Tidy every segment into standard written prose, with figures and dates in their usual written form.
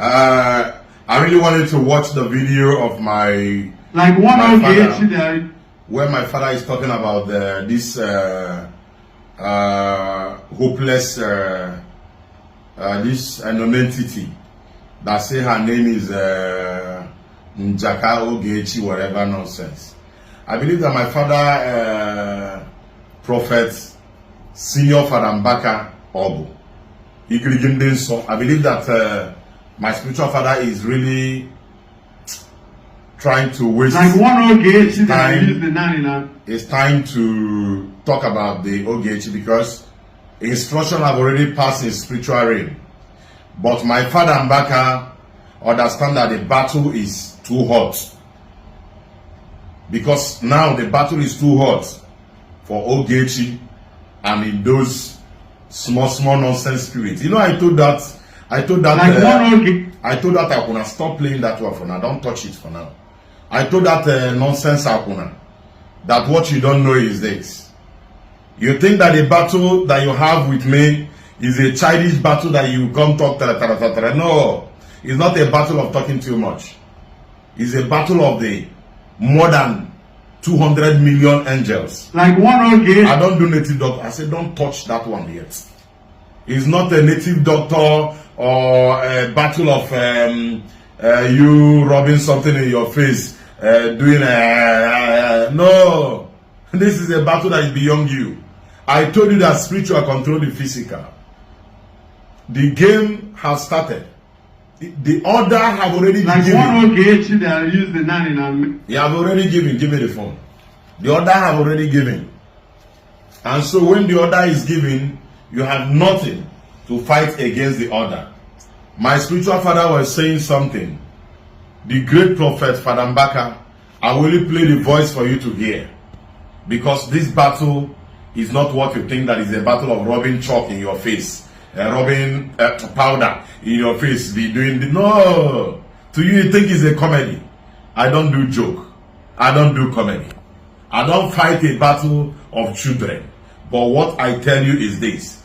I really wanted to watch the video of my Ogechi, where my father is talking about this hopeless this non-entity that say her name is Mbaka, Ogechi, whatever nonsense. I believe that my father, Prophet Senior Father Mbaka Obu, I believe that my spiritual father is really trying to waste time. It's time to talk about the Ogechi because instruction have already passed in spiritual realm. But my father Mbaka understand that the battle is too hot. Because now the battle is too hot for Ogechi and in those small nonsense spirits. You know, I told that I could stop playing that one for now. Don't touch it for now. I told that nonsense Akuna that what you don't know is this. You think that the battle that you have with me is a childish battle that you come talk. No, it's not a battle of talking too much. It's a battle of the more than 200 million angels. I don't do native doctor. I said don't touch that one yet. It's not a native doctor or a battle of you rubbing something in your face, doing no. This is a battle that is beyond you. I told you that spiritual control the physical. The game has started. The order have already been given. You have already given. Give me the phone. The order have already given. And so when the order is given, you have nothing to fight against the order. My spiritual father was saying something. The great prophet, Father Mbaka, I will only play the voice for you to hear. Because this battle is not what you think that is a battle of rubbing chalk in your face. Rubbing powder in your face. Be doing the... No! To you, you think it's a comedy. I don't do joke. I don't do comedy. I don't fight a battle of children. But what I tell you is this.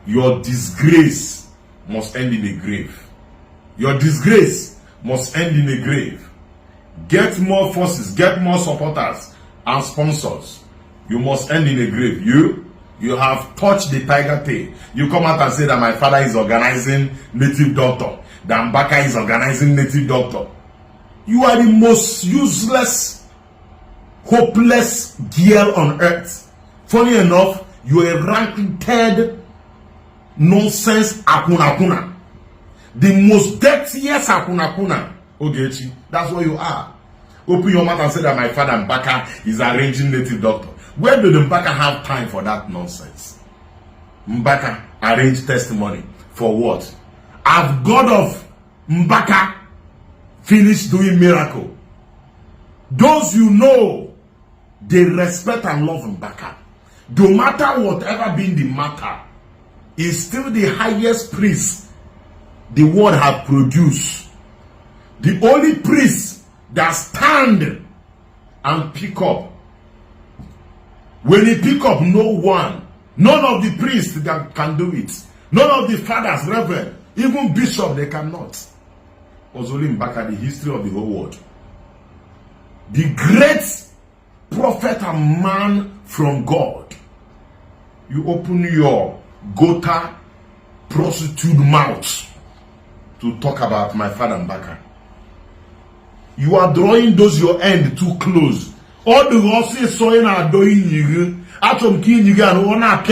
Your disgrace must end in a grave. Your disgrace must end in a grave. Get more forces, get more supporters and sponsors. You must end in a grave. You have touched the tiger tail. You come out and say that my father is organizing native doctor. That Mbaka is organizing native doctor. You are the most useless, hopeless girl on earth. Funny enough, you are a ranking third nonsense akuna. The most dirtiest akuna. Ogechi, that's what you are. Open your mouth and say that my father Mbaka is arranging native doctor. Where did Mbaka have time for that nonsense? Mbaka arranged testimony for what? Have God of Mbaka finished doing miracle? Those you know, they respect and love Mbaka. No matter whatever being the matter, is still the highest priest the world have produced. The only priest that stand and pick up. When he pick up, no one, none of the priests that can do it. None of the fathers, reverend, even bishop, they cannot. Was only Mbaka, the history of the whole world. The great prophet and man from God. You open your gota prostitute mouth to talk about my father Mbaka. You are drawing those your end too close. All the horses sawing are doing you. Atom king you can ona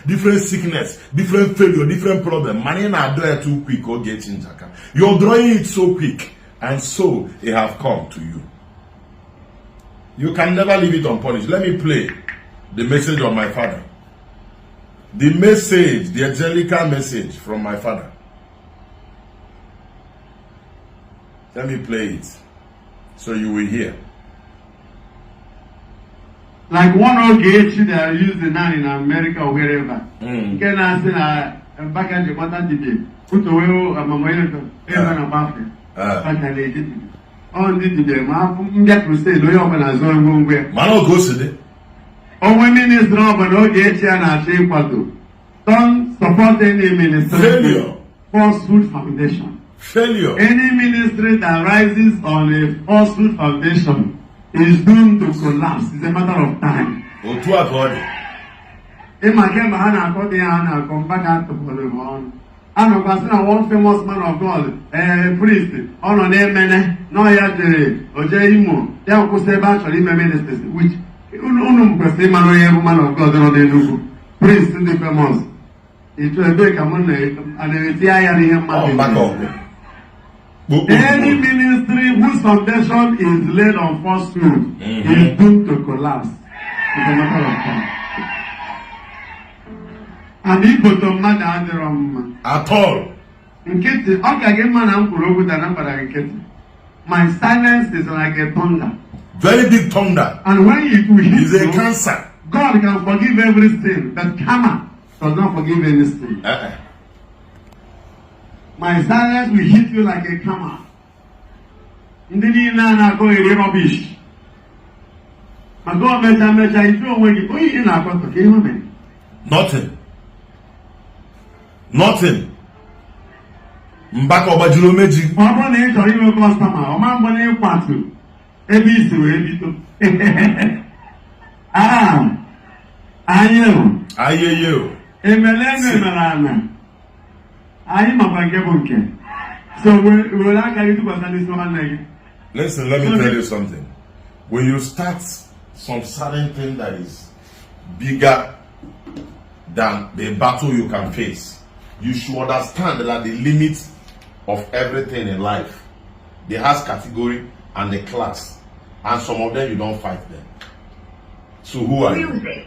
different sickness, different failure, different problem. Money na do it too quick or get in Jaka. You're drawing it so quick, and so it have come to you. You can never leave it unpunished. Let me play the message of my father. The message, the angelical message from my father. Let me play it so you will hear. Like one Ogechi that are used now in America or wherever. Can I say back at the water today? Put away a memorial about it. On the day, man, get to stay loyal when I saw him where. Mano goes today. Oh, women is wrong, but Ogechi and I say, don't support any minister. Failure. falsehood foundation. Failure. Any ministry that rises on a falsehood foundation is doomed to collapse. It's a matter of time. Otu abodi. Mbaka one famous man of God, priest, on Emene, no Yajere, Ogechi, they are actually ministers, which man of God, priest in the famous. It will be a money and any ministry whose foundation is laid on falsehood is doomed to collapse. It's a matter of time. And Igbo to mmadụ adịrọ mma. At all. Nkịtị, ọ ga-aga mma na mkpụrụ okwu dara mbara nkịtị. My silence is like a thunder. Very big thunder. And when it will hit It's a you, cancer. God can forgive every sin, but karma does not forgive any sin. My silence will hit you like a karma. Ndị niile a na-akọ eri rubbish. Ma God mecha ife onwe gị, onye ị na-akọtọ ka ihe mere. Nothing. Nothing. Mbaka ọgbajiri omeji. Ọ bụrụ na ị chọrọ inwe kọstọma, ọ ma mbọ na ịkwatụ ebe isi wee bido. Anyị Ayeye. emele emere ana. Anyị makwa nke bụ nke. So were aka gị tụkwasị n'isi nwanne gị. Listen, let me tell you something. When you start some certain thing that is bigger than the battle you can face, you should understand that the limit of everything in life, they has category and the class, and some of them you don't fight them. So who are you?